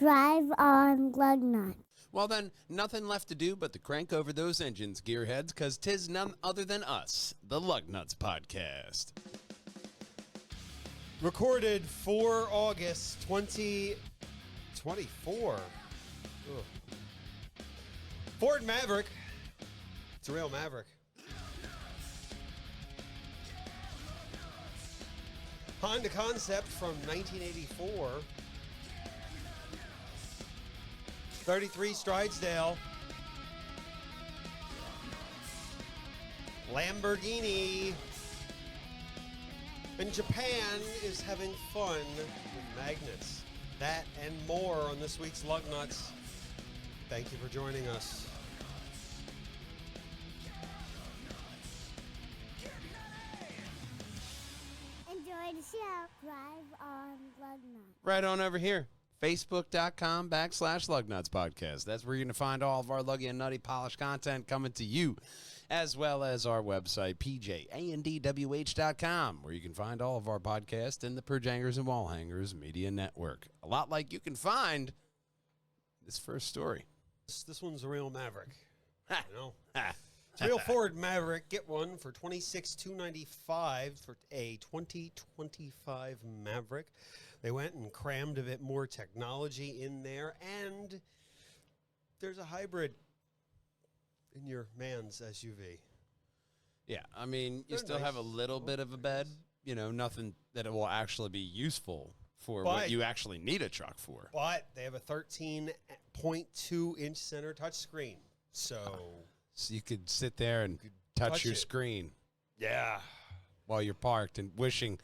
drive on Lugnutz. Well then, nothing left to do but to crank over those engines, gearheads, because 'tis none other than us, the Lugnutz Podcast. Recorded for August 2024. Ford Maverick. It's a real Maverick. Honda concept from 1984. 33 Stridesdale. Lamborghini. And Japan is having fun with magnets. That and more on this week's Lugnutz. Thank you for joining us. Enjoy the show. Drive on Lugnutz. Right on over here, Facebook.com/Lugnutz Podcast. That's where you're going to find all of our luggy and nutty polished content coming to you, as well as our website, pjandwh.com, where you can find all of our podcasts in the Perjangers and Wallhangers Media Network. A lot like you can find this first story. This one's a real Maverick. You know? It's a real Ford Maverick. Get one for $26,295 for a 2025 Maverick. They went and crammed a bit more technology in there, and there's a hybrid in your man's SUV. Yeah, I mean, you They're still nice. have a little bit of a bed, you know, nothing that it will actually be useful for But- what you actually need a truck for. But they have a 13.2-inch center touchscreen. So, So you could sit there and touch touch your it. screen yeah. while you're parked and wishing,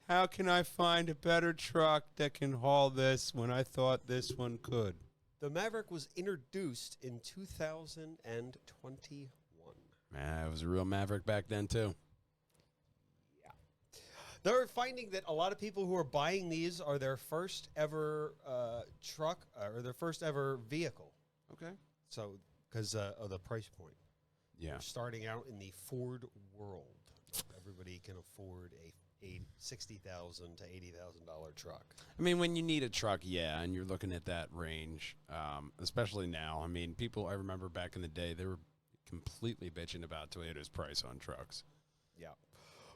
how can I find a better truck that can haul this when I thought this one could? The Maverick was introduced in 2021. Man, it was a real Maverick back then, too. They're finding that a lot of people who are buying these are their first ever truck or their first ever vehicle. Okay. So, because of the price point. Yeah. They're starting out in the Ford world. Everybody can afford a $60,000 to $80,000 truck. I mean, when you need a truck, yeah, and you're looking at that range, especially now. I mean, I remember back in the day, they were completely bitching about Toyota's price on trucks. Yeah.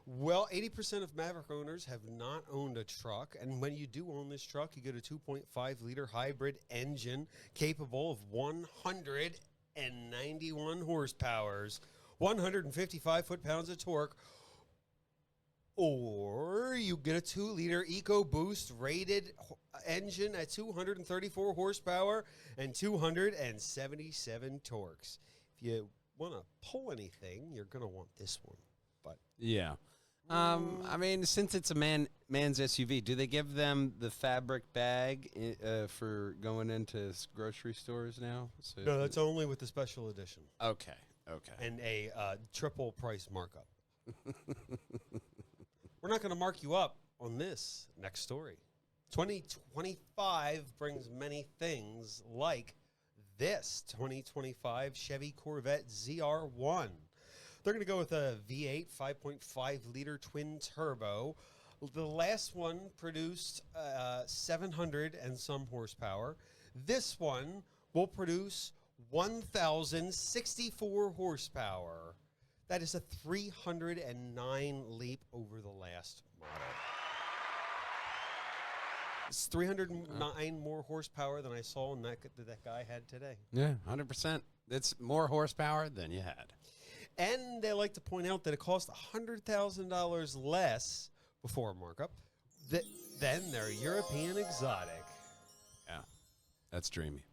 Well, 80% of Maverick owners have not owned a truck. And when you do own this truck, you get a 2.5-liter hybrid engine capable of 191 horsepower, 155 foot-pounds of torque. Or you get a 2-liter EcoBoost rated engine at 234 horsepower and 277 torques. If you want to pull anything, you're going to want this one. But Yeah. I mean, since it's a man's SUV, do they give them the fabric bag for going into grocery stores now? So no, that's only with the special edition okay. and a triple price markup. We're not going to mark you up on this next story. 2025 brings many things like this 2025 Chevy Corvette ZR1. They're going to go with a V8 5.5-liter twin turbo. The last one produced 700 and some horsepower. This one will produce 1,064 horsepower. That is a 309 leap over the last model. It's 309 more horsepower than I saw in that guy had today. Yeah, 100%. It's more horsepower than you had. And they like to point out that it cost $100,000 less before markup than their European exotic. Yeah, that's dreamy.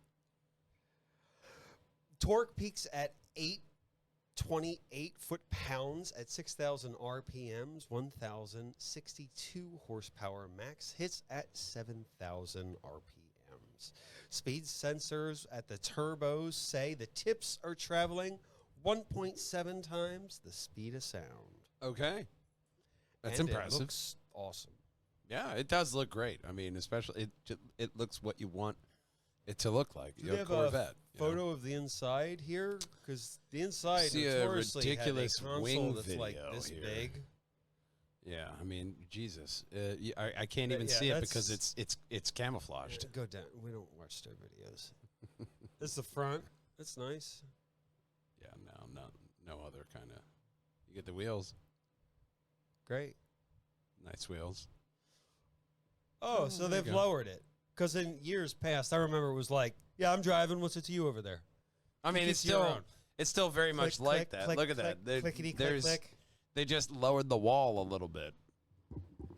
Torque peaks at 828 foot-pounds at 6,000 RPMs, 1,062 horsepower max, hits at 7,000 RPMs. Speed sensors at the turbos say the tips are traveling 1.7 times the speed of sound. Okay. That's And impressive. It looks awesome. Yeah, it does look great. I mean, especially it looks what you want it to look like. Do you have Corvette, a photo of the inside here? Because the inside See a notoriously ridiculous had a console wing that's like video this here. big. Yeah, I mean, Jesus, I can't even Yeah, see it because that's- it's camouflaged. Go down. We don't watch their videos. This is the front. It's nice. Yeah, no other kind of. You get the wheels, Great. nice wheels. Oh, so there you they've go. lowered it. Because in years past, I remember it was like, yeah, I'm driving. What's it to you over there? I mean, Keeps you around. it's still very much Click, like click, that. click, Look at click, that. There- clickety, click, there's click. they just lowered the wall a little bit.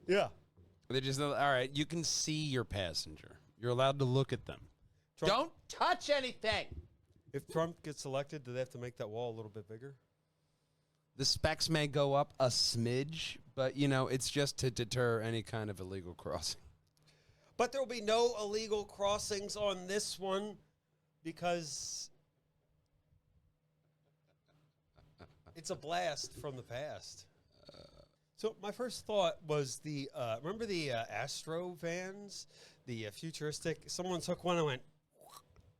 Yeah. They just all right. You can see your passenger. You're allowed to look at them. Trump- Don't touch anything. If Trump gets elected, do they have to make that wall a little bit bigger? The specs may go up a smidge, but it's just to deter any kind of illegal crossing. But there will be no illegal crossings on this one because it's a blast from the past. So my first thought was remember the Astro vans, the futuristic. Someone took one and went,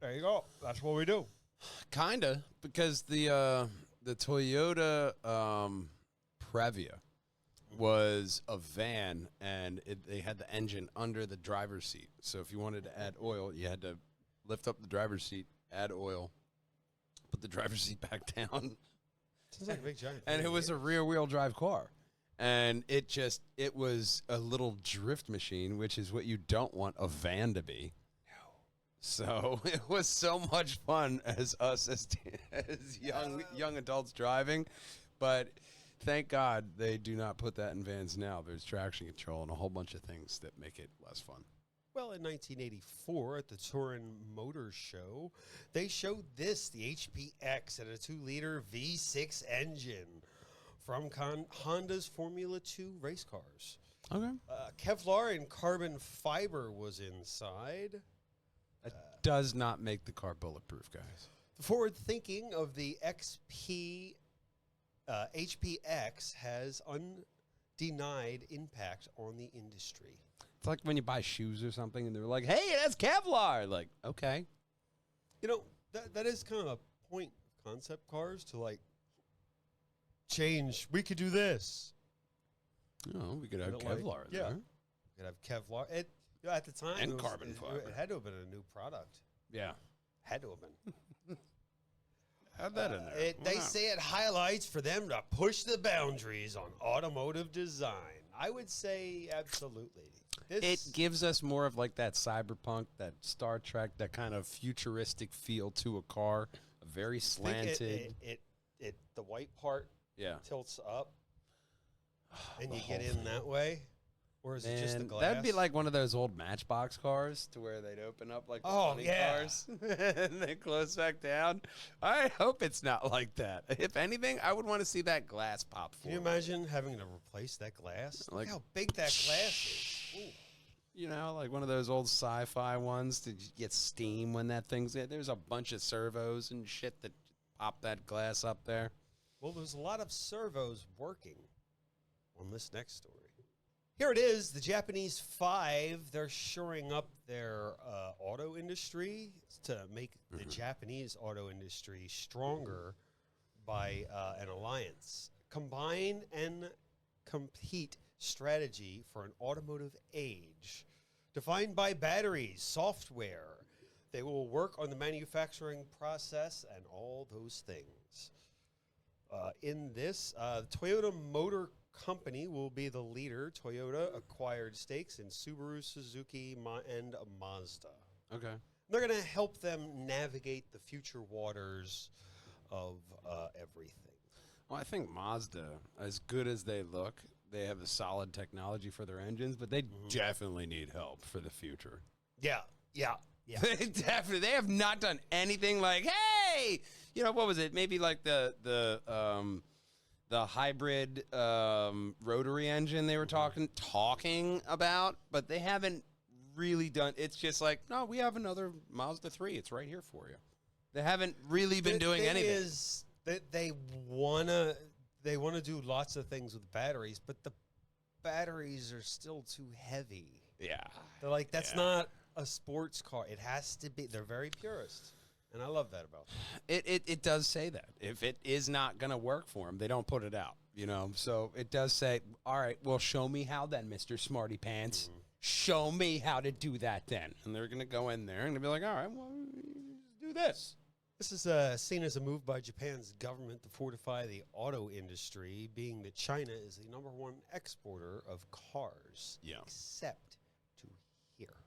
"There you go. That's what we do." Kinda, because the Toyota Previa was a van, and they had the engine under the driver's seat. So if you wanted to add oil, you had to lift up the driver's seat, add oil, put the driver's seat back down, Sounds like a big giant. and thing, it was right? a rear-wheel drive car. And it was a little drift machine, which is what you don't want a van to be. So it was so much fun as young adults driving, but thank God they do not put that in vans now. There's traction control and a whole bunch of things that make it less fun. Well, in 1984 at the Turin Motor Show, they showed this, the HPX, at a 2-liter V6 engine from Honda's Formula 2 race cars. Okay. Kevlar and carbon fiber was inside. It does not make the car bulletproof, guys. The forward thinking of the HPX has undenied impact on the industry. It's like when you buy shoes or something and they're like, hey, that's Kevlar. Like, okay. That is kind of a point of concept cars to like change. We could do this. Oh, we could have But, like, Kevlar in yeah. there. We could have Kevlar. At the time, And it was- carbon it fiber. It had to have been a new product. Yeah. Had to have been. Add that in there. Why They not? say it highlights for them to push the boundaries on automotive design. I would say absolutely. It gives us more of like that cyberpunk, that Star Trek, that kind of futuristic feel to a car. Very slanted. The white part Yeah. tilts up, and The you get whole in thing. that way, or is it just the Man, glass? that'd be like one of those old Matchbox cars to where they'd open up like the Oh, funny yeah. cars and they close back down. I hope it's not like that. If anything, I would want to see that glass pop Can you forward. imagine having to replace that glass? Look Like- how big that glass is. Ooh. Like one of those old sci-fi ones to get steam when that thing's there. There's a bunch of servos and shit that pop that glass up there. Well, there's a lot of servos working on this next story. Here it is, the Japanese 5. They're shoring up their auto industry to make the Japanese auto industry stronger by an alliance. Combine and compete strategy for an automotive age. Defined by batteries, software. They will work on the manufacturing process and all those things. In this, Toyota Motor Company will be the leader. Toyota acquired stakes in Subaru, Suzuki, and Mazda. Okay. They're going to help them navigate the future waters of everything. Well, I think Mazda, as good as they look, they have a solid technology for their engines, but they definitely need help for the future. Yeah. They definitely, they have not done anything like, hey, what was it? Maybe like the hybrid rotary engine they were talking about, but they haven't really done. It's just like, no, we have another Mazda 3. It's right here for you. They haven't really been doing thing anything. Is that they wanna do lots of things with batteries, but the batteries are still too heavy. Yeah. They're like, that's Yeah. not a sports car. It has to be. They're very purist. And I love that about them. It does say that. If it is not going to work for them, they don't put it out, you know? So it does say, all right, well, show me how then, Mr. Smarty Pants. Show me how to do that then. And they're going to go in there and they'll be like, all right, well, do this. This is seen as a move by Japan's government to fortify the auto industry, being that China is the #1 exporter of cars, except to here.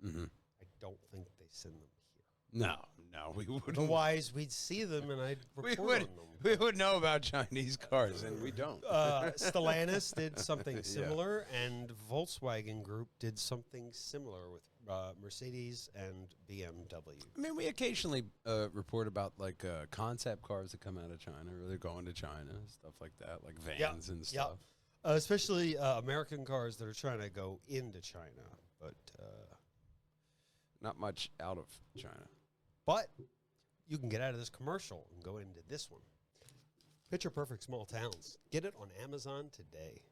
I don't think they send them here. No, we wouldn't. Otherwise, we'd see them and I'd report on them. We would know about Chinese cars, and we don't. Stellantis did something similar, and Volkswagen Group did something similar with Mercedes and BMW. I mean, we occasionally report about like concept cars that come out of China, or they're going to China, stuff like that, like vans and stuff. Especially American cars that are trying to go into China, but not much out of China. But you can get out of this commercial and go into this one. Picture Perfect Small Towns. Get it on Amazon today.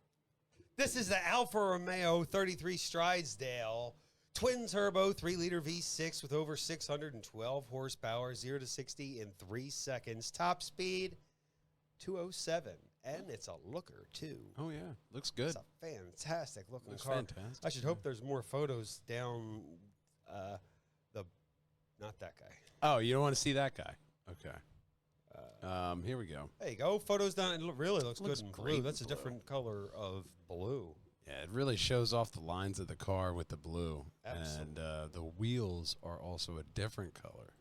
This is the Alfa Romeo 33 Stridesdale. Twin turbo 3-liter V6 with over 612 horsepower, 0 to 60 in 3 seconds. Top speed 207. And it's a looker, too. Oh, yeah. Looks good. It's a fantastic looking Looks car. fantastic. I should hope there's more photos down not that guy. Oh, you don't want to see that guy? Okay. Here we go. There you go. Photos down. It really looks good in blue. great That's a in blue. different color of blue. Yeah, it really shows off the lines of the car with the blue. Absolutely. And the wheels are also a different color.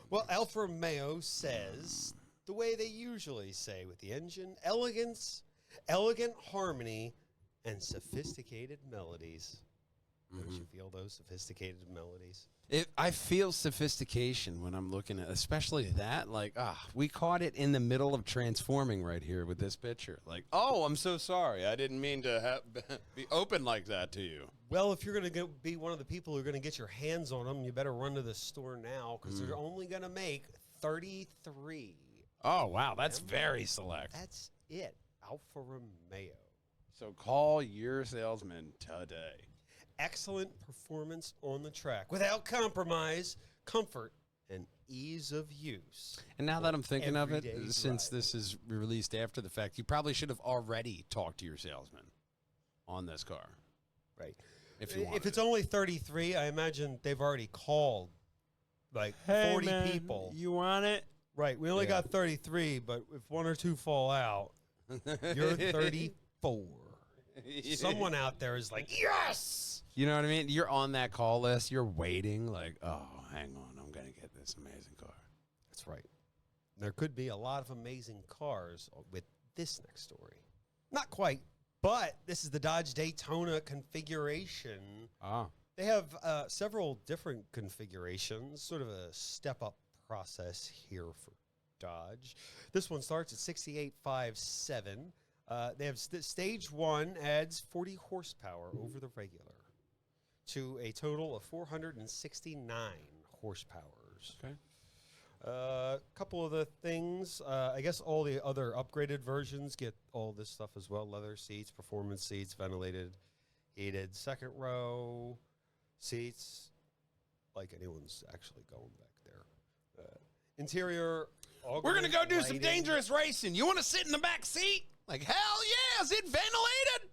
Well, Alfa Romeo says the way they usually say with the engine: elegance, elegant harmony, and sophisticated melodies. Don't you feel those sophisticated melodies? I feel sophistication when I'm looking at, especially that. Like, we caught it in the middle of transforming right here with this picture. Like, oh, I'm so sorry. I didn't mean to be open like that to you. Well, if you're going to be one of the people who are going to get your hands on them, you better run to the store now because they're only going to make 33. Oh, wow. That's very select. That's it. Alfa Romeo. So call your salesman today. Excellent performance on the track without compromise, comfort, and ease of use. And now that I'm thinking of it, everyday since driving. this is released after the fact, you probably should have already talked to your salesman on this car. Right. If you If it's only 33, I imagine they've already called like 40 people. You want it? Right. We only got 33, but if one or two fall out, you're 34. Someone out there is like, yes! You know what I mean? You're on that call list. You're waiting like, oh, hang on. I'm going to get this amazing car. That's right. There could be a lot of amazing cars with this next story. Not quite, but this is the Dodge Daytona configuration. They have several different configurations, sort of a step-up process here for Dodge. This one starts at 68.57. They have stage 1 adds 40 horsepower over the regular to a total of 469 horsepowers. Okay. A couple of the things, I guess all the other upgraded versions get all this stuff as well. Leather seats, performance seats, ventilated, heated second row seats, like anyone's actually going back there. Interior. We're going to go do some lighting. dangerous racing. You want to sit in the back seat? Like, hell yeah. Is it ventilated?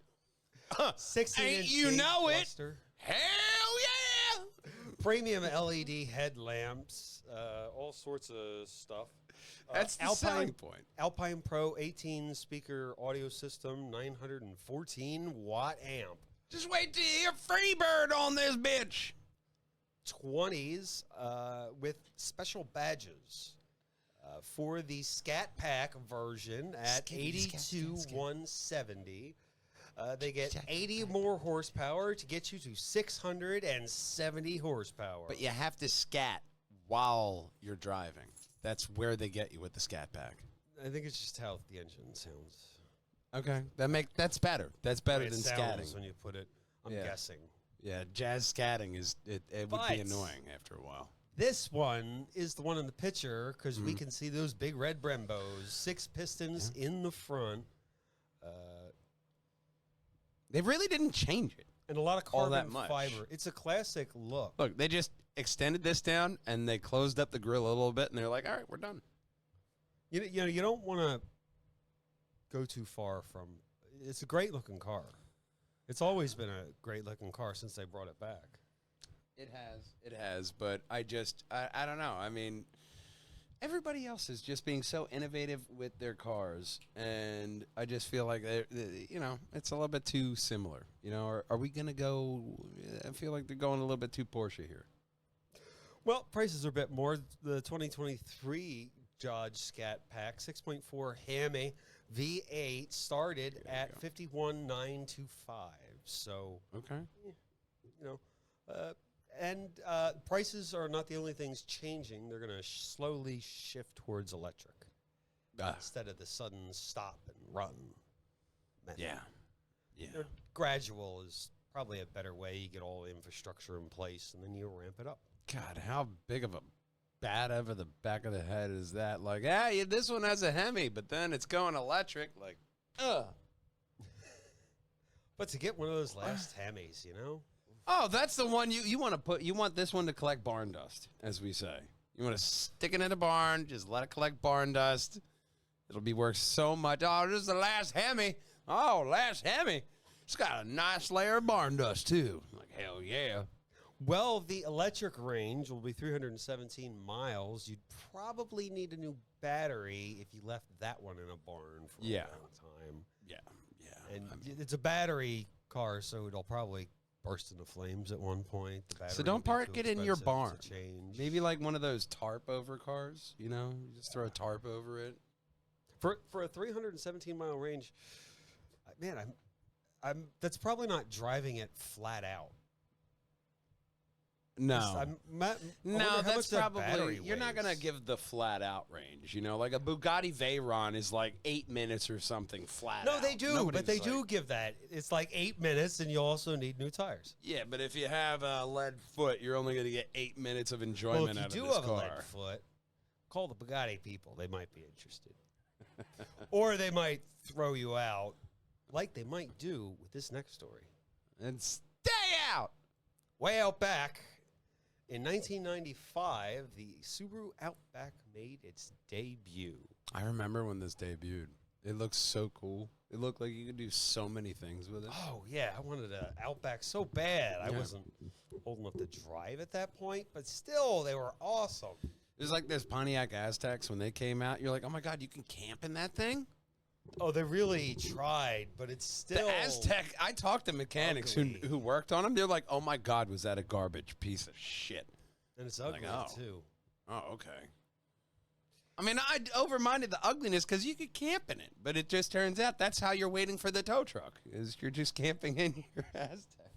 16-inch you gauge know it. cluster. Hell yeah. Premium LED headlamps, all sorts of stuff. That's the selling point. Alpine Pro 18 speaker audio system, 914 watt amp. Just wait till you hear Freebird on this bitch. 20s with special badges for the Scat Pack version at 82,170. They get 80 more horsepower to get you to 670 horsepower. But you have to scat while you're driving. That's where they get you with the Scat Pack. I think it's just how the engine sounds. Okay, that's better. That's better It than sounds scatting. when you put it. I'm Yeah. guessing. Yeah, jazz scatting it would But- be annoying after a while. This one is the one in the picture because we can see those big red Brembos, 6 pistons in the front, They really didn't change it. and a lot of All that carbon much. fiber. It's a classic look. Look, they just extended this down and they closed up the grill a little bit, and they're like, all right, we're done. You don't want to go too far from. It's a great looking car. It's always been a great looking car since they brought it back. It has, but I don't know. I mean, everybody else is just being so innovative with their cars, and I just feel like it's a little bit too similar. Are we gonna go? I feel like they're going a little bit too Porsche here. Well, prices are a bit more. The 2023 Dodge Scat Pack 6.4 Hemi V8 started at $51,925. So okay, and prices are not the only things changing. They're going to slowly shift towards electric instead of the sudden stop and run method. Yeah. Gradual is probably a better way. You get all the infrastructure in place, and then you ramp it up. God, how big of a bat over the back of the head is that? Like, yeah, this one has a Hemi, but then it's going electric. Like, But to get one of those last Hemis, Oh, that's the one you want to put. You want this one to collect barn dust, as we say. You want to stick it in a barn, just let it collect barn dust. It'll be worth so much. Oh, this is the last Hemi. Oh, last Hemi. It's got a nice layer of barn dust, too. Like, hell yeah. Well, the electric range will be 317 miles. You'd probably need a new battery if you left that one in a barn for a long time. Yeah. And it's a battery car, so it'll probably burst into flames at one point. The battery So don't will be park too it in your expensive barn. to change. Maybe like one of those tarp over cars, you just throw a tarp over it. For a 317-mile range, man, I'm that's probably not driving it flat out. No, that's probably you're not weighs. gonna give the flat out range. Like a Bugatti Veyron is like 8 minutes or something flat. No, out. they do, Nobody's but they like, do give that. It's like 8 minutes, and you also need new tires. Yeah, but if you have a lead foot, you're only gonna get 8 minutes of enjoyment out of this Well, if you do have car. a lead foot, call the Bugatti people. They might be interested, or they might throw you out, like they might do with this next story. And stay out. Way out back. In 1995, the Subaru Outback made its debut. I remember when this debuted. It looked so cool. It looked like you could do so many things with it. Oh, yeah. I wanted an Outback so bad. I Yeah. wasn't old enough to drive at that point, but still, they were awesome. It was like those Pontiac Aztecs when they came out. You're like, oh, my God, you can camp in that thing? Oh, they really tried, but it's still... The Aztec, I talked to mechanics who worked on them. They're like, oh, my God, was that a garbage piece of shit? And it's ugly, too. Oh, okay. I mean, I overminded the ugliness because you could camp in it, but it just turns out that's how you're waiting for the tow truck, is you're just camping in your Aztec.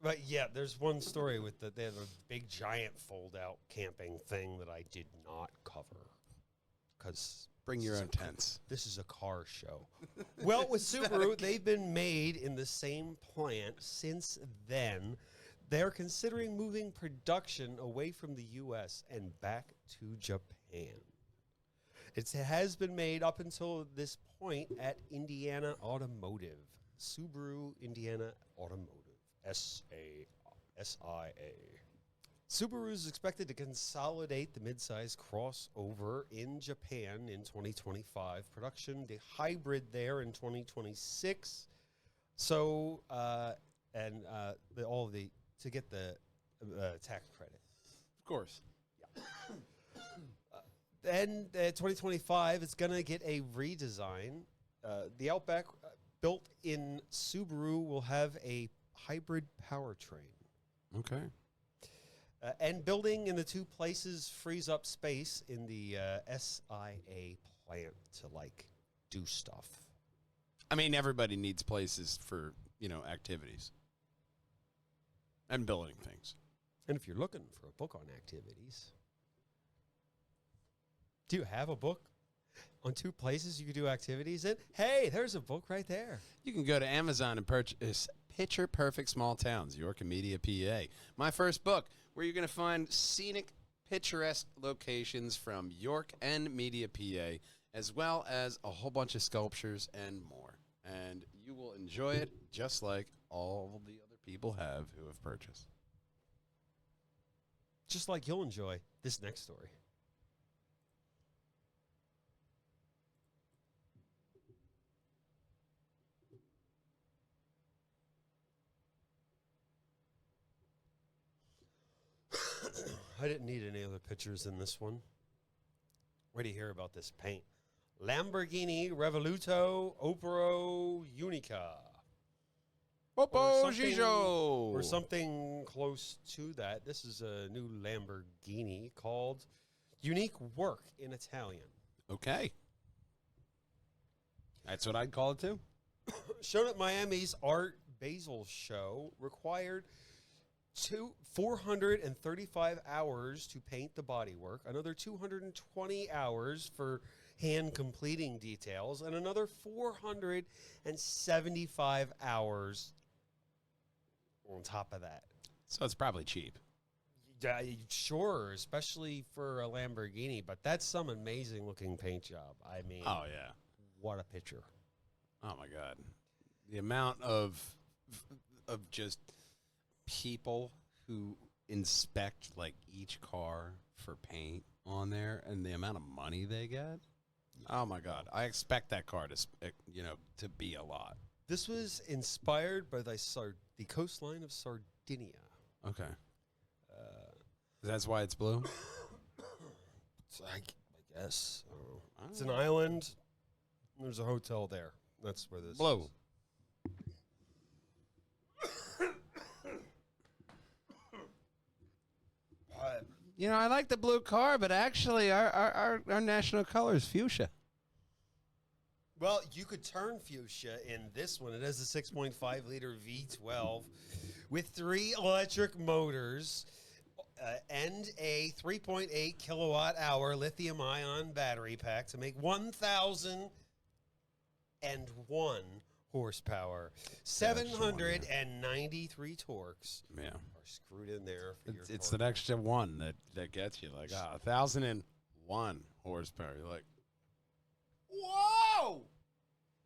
But, yeah, there's one story with they have a big, giant fold-out camping thing that I did not cover because... Bring your own tents. This is a car show. Well, with Subaru, they've been made in the same plant since then. They're considering moving production away from the U.S. and back to Japan. It has been made up until this point at Indiana Automotive. Subaru Indiana Automotive. SIA. Subaru is expected to consolidate the midsize crossover in Japan in 2025. Production, the hybrid there in 2026. So, to get the tax credit. Of course. Then 2025, it's going to get a redesign. The Outback built in Subaru will have a hybrid powertrain. Okay. And building in the two places frees up space in the SIA plant to, do stuff. I mean, everybody needs places for, activities. And building things. And if you're looking for a book on activities, do you have a book on two places you could do activities in? Hey, there's a book right there. You can go to Amazon and purchase Picture Perfect Small Towns, York and Media, PA. My first book, where you're going to find scenic, picturesque locations from York and Media, PA, as well as a whole bunch of sculptures and more. And you will enjoy it just like all the other people have who have purchased. just like you'll enjoy this next story. I didn't need any other pictures in this one. Where do you hear about this paint? Lamborghini Revoluto Opero Unica. Popo Gijo. Or something close to that. This is a new Lamborghini called Unique Work in Italian. Okay. That's what I'd call it too. Shown at Miami's Art Basel show, required 435 hours to paint the bodywork, another 220 hours for hand completing details, and another 475 hours on top of that. So it's probably cheap. Yeah, sure, especially for a Lamborghini, but that's some amazing looking paint job. I mean, Oh, yeah. what a picture. Oh, my God. The amount of just people who inspect, like, each car for paint on there and the amount of money they get. Oh, my God. I expect that car to, to be a lot. This was inspired by the coastline of Sardinia. Okay. That's why it's blue? I guess. It's an island. There's a hotel there. That's where this Blue. is. I like the blue car, but actually our national color is fuchsia. Well, you could turn fuchsia in this one. It has a 6.5 liter V12 with 3 electric motors and a 3.8 kilowatt hour lithium ion battery pack to make 1,001 horsepower, 793 torques. Yeah. Are screwed in there for your It's car. that extra one that gets you. Like, 1,001 horsepower. You're like, whoa!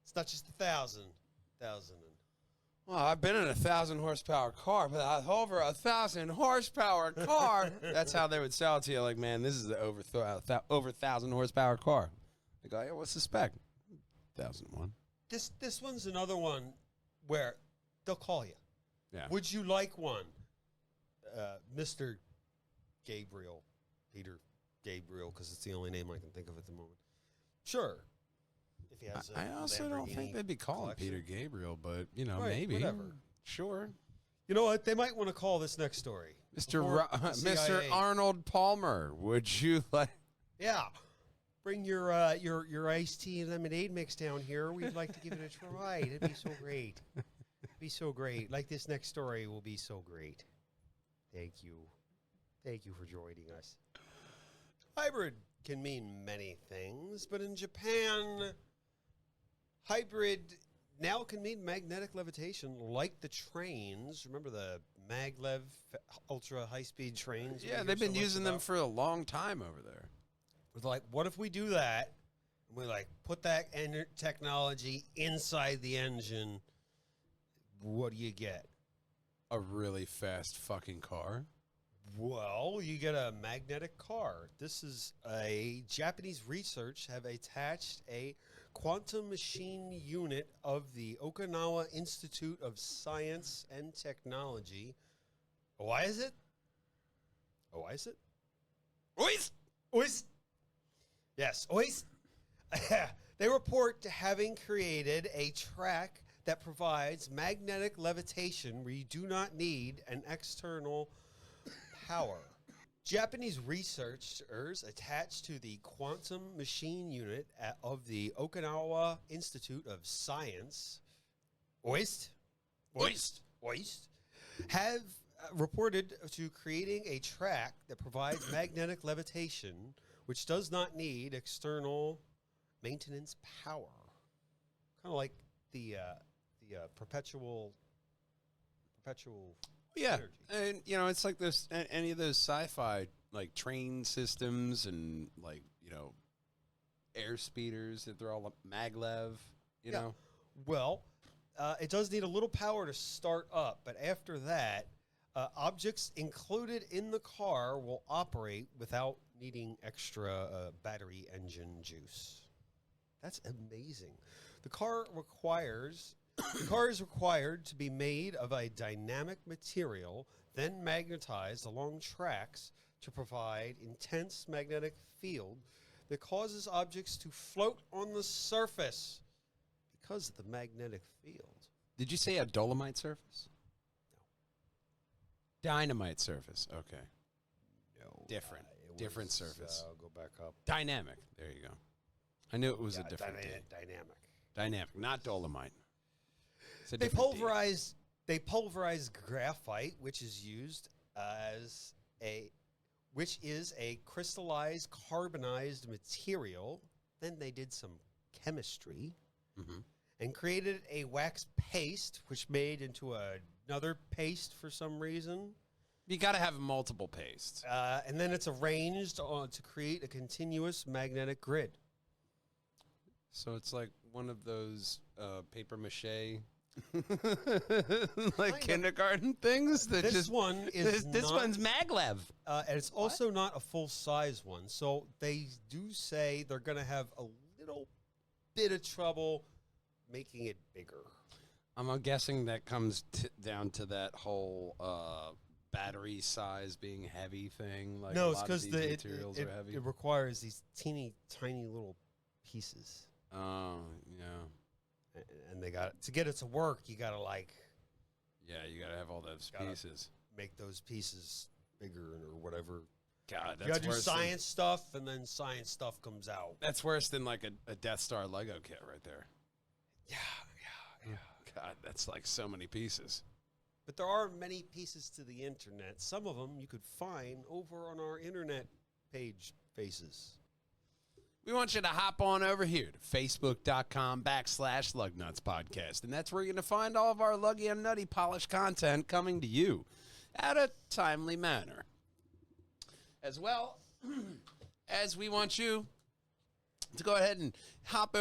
It's not just 1,000. Well, I've been in a 1,000 horsepower car, but over 1,000 horsepower car. That's how they would sell it to you. Like, man, this is the over 1,000 horsepower car. They go, yeah, what's the spec? 1,001. This one's another one where they'll call you. Yeah. Would you like one? Mr. Gabriel, Peter Gabriel, because it's the only name I can think of at the moment. Sure. If he has I also don't think they'd be calling collection. Peter Gabriel, but, Right, maybe. whatever. Sure. You know what? They might want to call this next story. Mr. Before the Mr. CIA. Arnold Palmer, would you like... Yeah. Bring your iced tea and lemonade mix down here. We'd like to give it a try. It'd be so great. It'd be so great. Like this next story will be so great. Thank you. Thank you for joining us. Hybrid can mean many things, but in Japan, hybrid now can mean magnetic levitation, like the trains. Remember the maglev ultra high-speed trains? Yeah, they've been using them for a long time over there. With like, what if we do that? And we like put that technology inside the engine. What do you get? A really fast fucking car. Well, you get a magnetic car. This is a Japanese research have attached a quantum machine unit of the Okinawa Institute of Science and Technology. Why is it? Ois! Yes, Ois. They report to having created a track that provides magnetic levitation where you do not need an external power. Japanese researchers attached to the quantum machine unit of the Okinawa Institute of Science, OIST, have reported to creating a track that provides magnetic levitation, which does not need external maintenance power. Kind of like the perpetual Yeah, energy. and it's like this. Any of those sci-fi like train systems and like air speeders that they're all maglev. You Yeah. know. Well, it does need a little power to start up, but after that, Objects included in the car will operate without needing extra battery engine juice. That's amazing. The car is required to be made of a dynamic material, then magnetized along tracks to provide intense magnetic field that causes objects to float on the surface because of the magnetic field. Did you say a dolomite surface? Dynamite surface. Okay. No. Different. Different surface. Go back up. Dynamic. There you go. I knew it was a different thing. Dynamic. Dynamic, not dolomite. It's a They different pulverize graphite, which is a crystallized carbonized material. Then they did some chemistry and created a wax paste, which made into another paste for some reason. You got to have multiple pastes. And then it's arranged to create a continuous magnetic grid. So it's like one of those paper mache, like kindergarten things. That This one is this not, one's maglev. and it's also not a full-size one. So they do say they're going to have a little bit of trouble making it bigger. I'm guessing that comes down to that whole battery size being heavy thing. Like No, a it's lot of because these materials are heavy. it requires these teeny tiny little pieces. Oh, yeah. And they got to get it to work. You got to Yeah, you got to have all those Gotta- pieces. make those pieces bigger or whatever. God, You got that's to do worse. science stuff, and then science stuff comes out. That's worse than like a Death Star Lego kit right there. Yeah. God, that's like so many pieces. But there are many pieces to the internet. Some of them you could find over on our internet page faces. We want you to hop on over here to facebook.com/Lugnutz podcast. And that's where you're going to find all of our Luggy and Nutty polished content coming to you at a timely manner. As well as we want you to go ahead and hop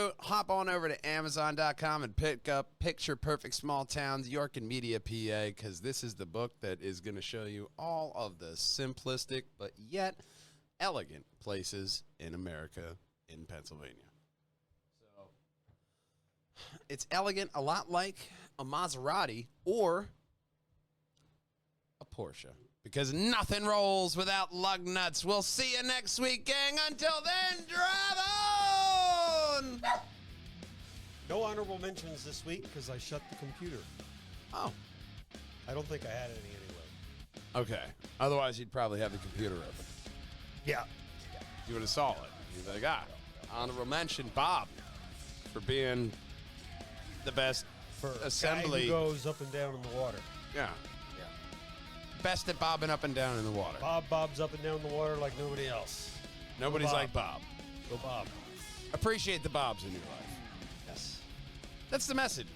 on over to Amazon.com and pick up Picture Perfect Small Towns, York and Media, PA, because this is the book that is going to show you all of the simplistic but yet elegant places in America, in Pennsylvania. So it's elegant, a lot like a Maserati or a Porsche, because nothing rolls without Lugnutz. We'll see you next week, gang. Until then, drive on! No honorable mentions this week because I shut the computer. Oh, I don't think I had any anyway. okay. Otherwise, you'd probably have the computer open. Yeah. You would have saw it. You'd be like, honorable mention, Bob, for being the best For assembly. a guy who goes up and down in the water. Yeah. Best at bobbing up and down in the water. Bob's up and down the water like nobody else. Nobody's Bob. like Bob. Go Bob. Appreciate the Bobs in your life. Yes. That's the message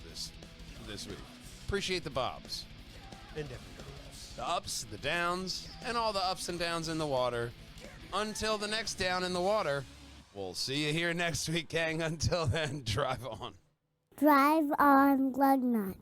of this week. Appreciate the Bobs. And everybody else. The ups, the downs, and all the ups and downs in the water. Until the next down in the water, we'll see you here next week, gang. Until then, drive on. Drive on Lugnutz.